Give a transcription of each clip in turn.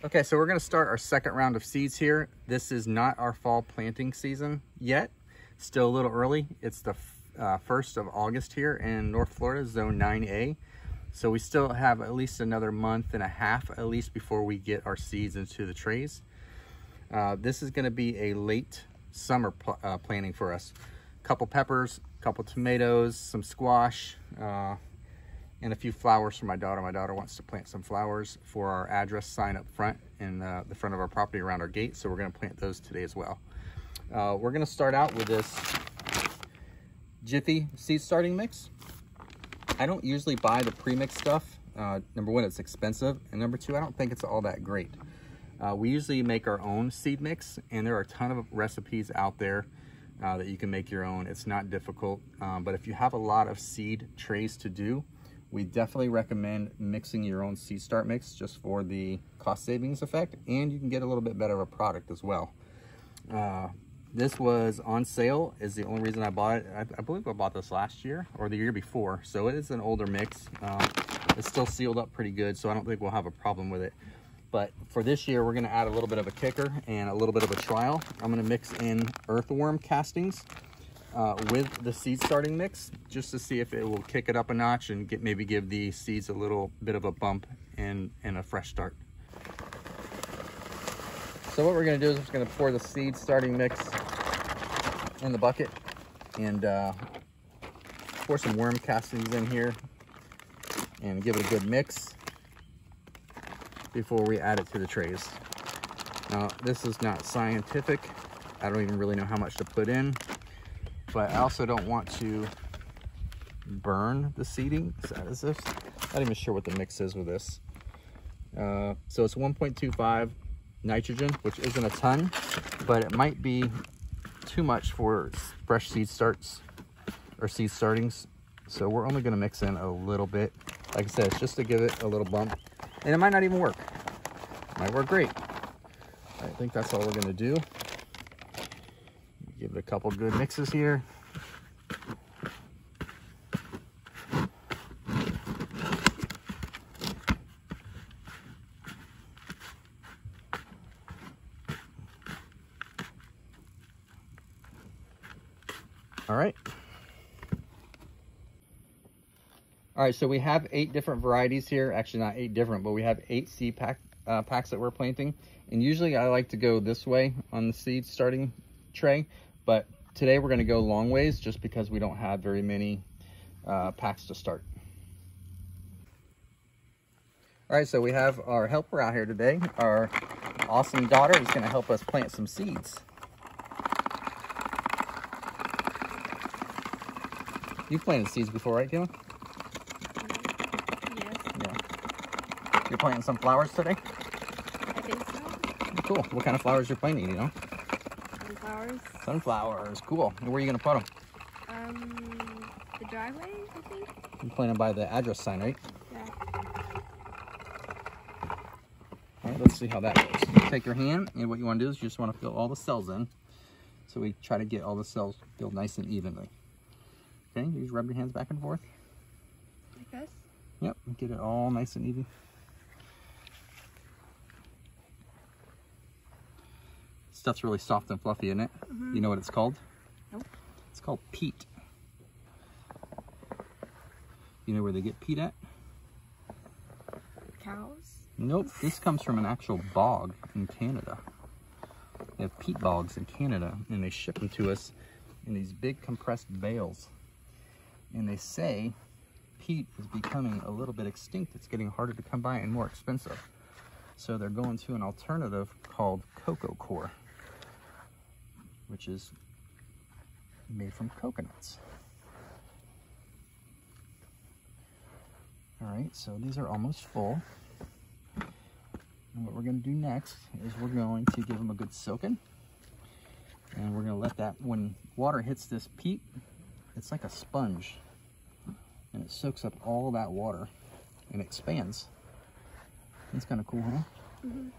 Okay, so we're gonna start our second round of seeds here. This is not our fall planting season yet. Still a little early. It's the 1st of August here in North Florida, Zone 9A. So we still have at least another month and a half at least before we get our seeds into the trays. This is gonna be a late summer planting for us. A couple peppers, a couple tomatoes, some squash, and a few flowers for my daughter. My daughter wants to plant some flowers for our address sign up front in the front of our property around our gate. So we're gonna plant those today as well. We're gonna start out with this Jiffy seed starting mix. I don't usually buy the pre-mixed stuff. Number one, it's expensive. And number two, I don't think it's all that great. We usually make our own seed mix, and there are a ton of recipes out there that you can make your own. It's not difficult, but if you have a lot of seed trays to do, we definitely recommend mixing your own seed start mix just for the cost savings effect, and you can get a little bit better of a product as well. This was on sale is the only reason I bought it. I believe I bought this last year or the year before, so it is an older mix. It's still sealed up pretty good, so I don't think we'll have a problem with it. But for this year, we're gonna add a little bit of a kicker and a little bit of a trial. I'm gonna mix in earthworm castings with the seed starting mix, just to see if it will kick it up a notch and maybe give the seeds a little bit of a bump and a fresh start. So what we're gonna do is just gonna pour the seed starting mix in the bucket and pour some worm castings in here and give it a good mix before we add it to the trays. Now, this is not scientific. I don't even really know how much to put in, but I also don't want to burn the seeding. Is this? Not even sure what the mix is with this. So it's 1.25 nitrogen, which isn't a ton, but it might be too much for fresh seed starts or seed startings. So we're only gonna mix in a little bit. Like I said, it's just to give it a little bump, and it might not even work. It might work great. I think that's all we're gonna do. Give it a couple good mixes here. All right. All right, so we have 8 different varieties here. Actually, not 8 different, but we have 8 seed packs that we're planting. And usually I like to go this way on the seed starting tray, but today we're gonna go long ways just because we don't have very many packs to start. All right, so we have our helper out here today. Our awesome daughter is gonna help us plant some seeds. You've planted seeds before, right, Kayla? Yeah. You're planting some flowers today? I think so. Cool. What kind of flowers you're planting, you know? Sunflowers. Sunflowers. Cool. And where are you going to put them? The driveway, I think. You're planting by the address sign, right? Yeah. All right, let's see how that goes. Take your hand, and what you want to do is you just want to fill all the cells in. So we try to get all the cells filled nice and evenly. Okay, you just rub your hands back and forth. Like this? Yep, get it all nice and even. Stuff's really soft and fluffy, isn't it? Mm-hmm. You know what it's called? Nope. It's called peat. You know where they get peat at? Cows? Nope, this comes from an actual bog in Canada. They have peat bogs in Canada, and they ship them to us in these big compressed bales. And they say peat is becoming a little bit extinct. It's getting harder to come by and more expensive. So they're going to an alternative called coco coir, which is made from coconuts. All right, so these are almost full. And what we're going to do next is we're going to give them a good soaking. And we're going to let that, when water hits this peat, it's like a sponge. And it soaks up all that water and expands. It's kind of cool, huh? Mm-hmm.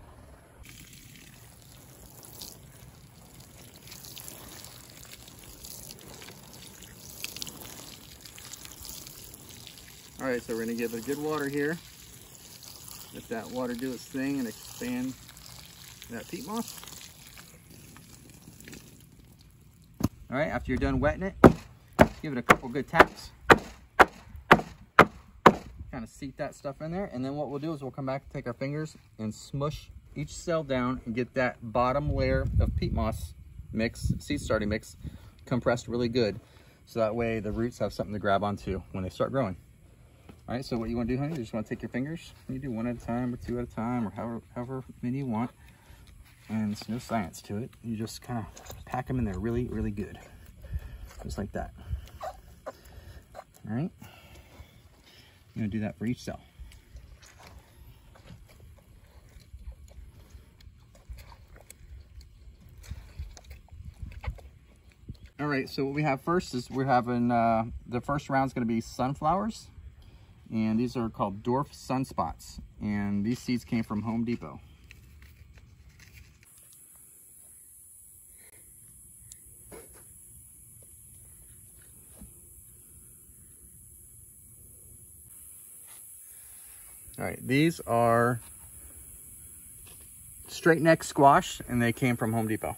All right, so we're gonna give it good water here. Let that water do its thing and expand that peat moss. All right, after you're done wetting it, give it a couple good taps. Kind of seat that stuff in there, and then what we'll do is we'll come back and take our fingers and smush each cell down and get that bottom layer of peat moss mix, seed starting mix, compressed really good, so that way the roots have something to grab onto when they start growing. All right, so what you want to do, honey, you just want to take your fingers, you do one at a time or two at a time or however many you want, and there's no science to it. You just kind of pack them in there really, really good, just like that. All right. I'm going to do that for each cell. All right, so what we have first is we're having, the first round is going to be sunflowers. And these are called dwarf sunspots. And these seeds came from Home Depot. All right, these are straight neck squash, and they came from Home Depot.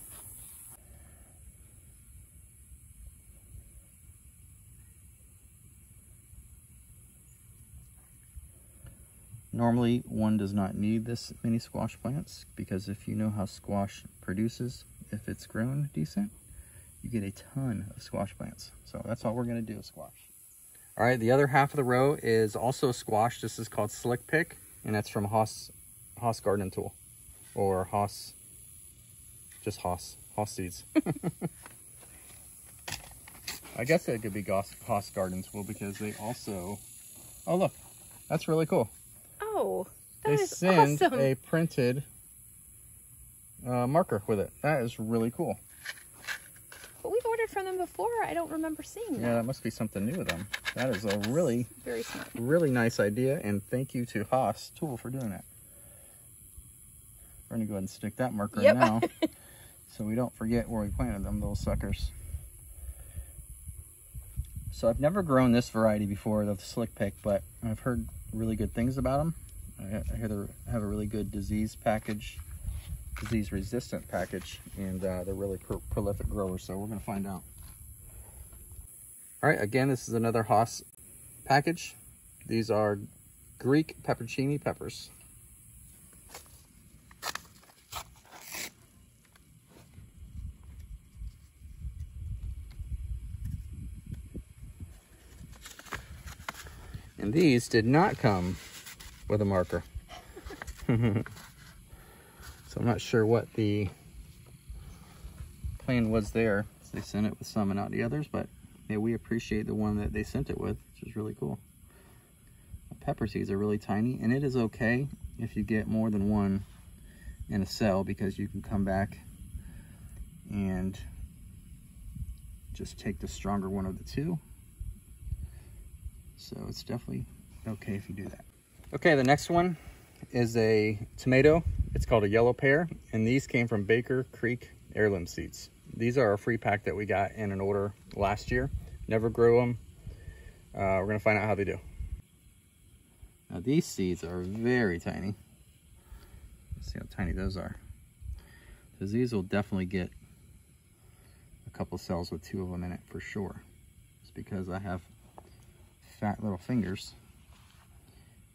Normally, one does not need this many squash plants, because if you know how squash produces, if it's grown decent, you get a ton of squash plants. So that's all we're gonna do is squash. All right, the other half of the row is also squash. This is called Slick Pick, and that's from Haas Garden Tool, or Haas seeds. I guess it could be Haas Garden Tool because they also, oh look, that's really cool. Oh, They that is send awesome. a printed marker with it. That is really cool. But we've ordered from them before. I don't remember seeing that. Yeah, that must be something new with them. That is a really, Very smart. really nice idea, and thank you to Haas Tool for doing that. We're gonna go ahead and stick that marker in now, so we don't forget where we planted them, little suckers. So I've never grown this variety before, the Slick Pick, but I've heard really good things about them. I hear they have a really good disease resistant package, and they're really prolific growers, so we're gonna find out. All right, again, this is another Haas package. These are Greek peppercini peppers. And these did not come with a marker. So I'm not sure what the plan was there. So they sent it with some and not the others, but yeah, we appreciate the one that they sent it with, which is really cool. The pepper seeds are really tiny, and it is okay if you get more than one in a cell, because you can come back and just take the stronger one of the two. So it's definitely okay if you do that. Okay, the next one is a tomato. It's called a yellow pear, and these came from Baker Creek Heirloom Seeds. These are a free pack that we got in an order last year. Never grew them. We're gonna find out how they do. Now these seeds are very tiny. Let's see how tiny those are. Because these will definitely get a couple cells with 2 of them in it for sure. It's because I have fat little fingers,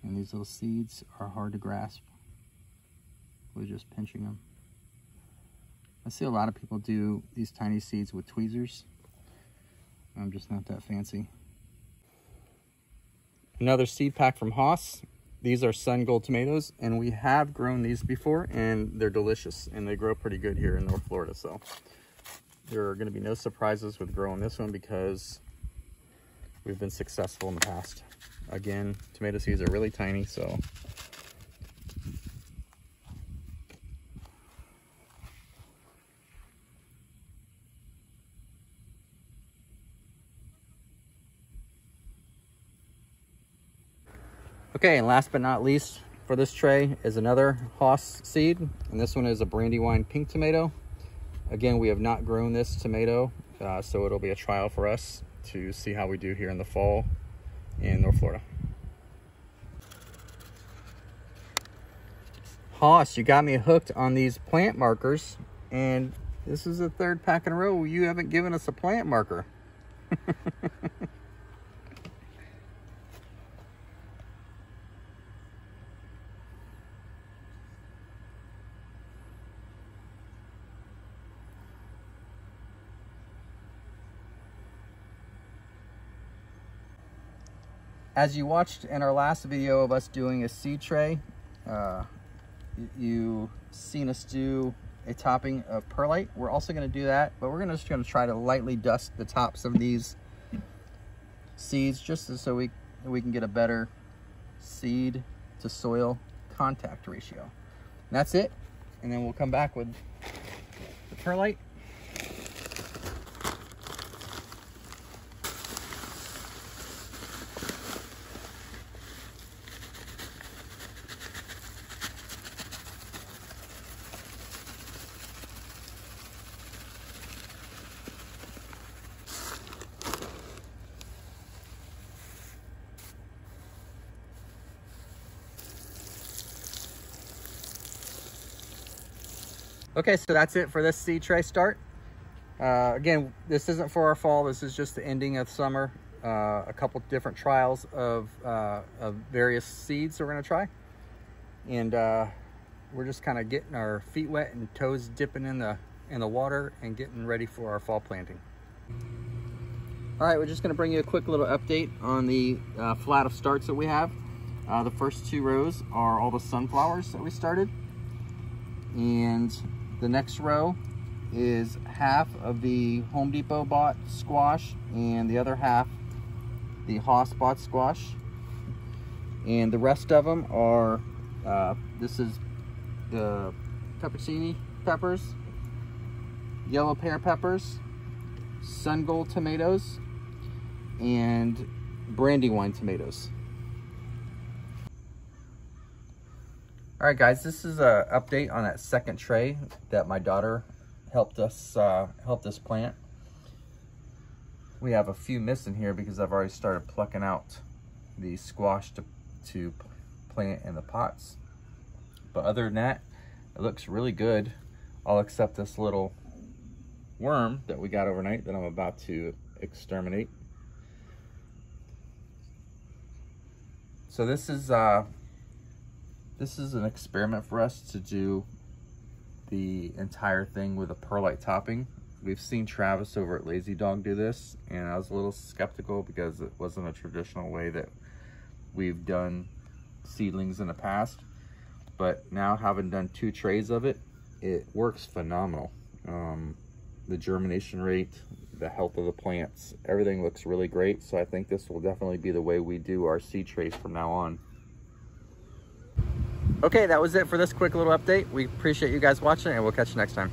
and these little seeds are hard to grasp with just pinching them. I see a lot of people do these tiny seeds with tweezers. I'm just not that fancy. Another seed pack from Haas. These are Sun Gold tomatoes, and we have grown these before, and they're delicious, and they grow pretty good here in North Florida. So there are going to be no surprises with growing this one, because we've been successful in the past. Again, tomato seeds are really tiny, so okay, and last but not least for this tray is another Haas seed, and this one is a Brandywine pink tomato. Again, we have not grown this tomato, so it'll be a trial for us to see how we do here in the fall in North Florida. Hoss, you got me hooked on these plant markers, and this is the third pack in a row you haven't given us a plant marker. As you watched in our last video of us doing a seed tray, you seen us do a topping of perlite. We're also going to do that, but we're just going to try to lightly dust the tops of these seeds just so we can get a better seed to soil contact ratio. And that's it. And then we'll come back with the perlite. Okay, so that's it for this seed tray start. Again, this isn't for our fall. This is just the ending of summer. A couple different trials of various seeds that we're gonna try. And we're just kind of getting our feet wet and toes dipping in the water and getting ready for our fall planting. All right, we're just gonna bring you a quick little update on the flat of starts that we have. The first 2 rows are all the sunflowers that we started. And the next row is half of the Home Depot bought squash and the other half the Hoss bought squash. And the rest of them are, this is the pepperoncini peppers, yellow pear peppers, sun gold tomatoes, and Brandywine tomatoes. All right, guys, this is an update on that second tray that my daughter helped us plant. We have a few missing here because I've already started plucking out the squash to plant in the pots. But other than that, it looks really good, all except this little worm that we got overnight that I'm about to exterminate. So this is an experiment for us to do the entire thing with a perlite topping. We've seen Travis over at Lazy Dog do this, and I was a little skeptical because it wasn't a traditional way that we've done seedlings in the past. But now, having done 2 trays of it, it works phenomenal. The germination rate, the health of the plants, everything looks really great. So I think this will definitely be the way we do our seed trays from now on. Okay, that was it for this quick little update. We appreciate you guys watching, and we'll catch you next time.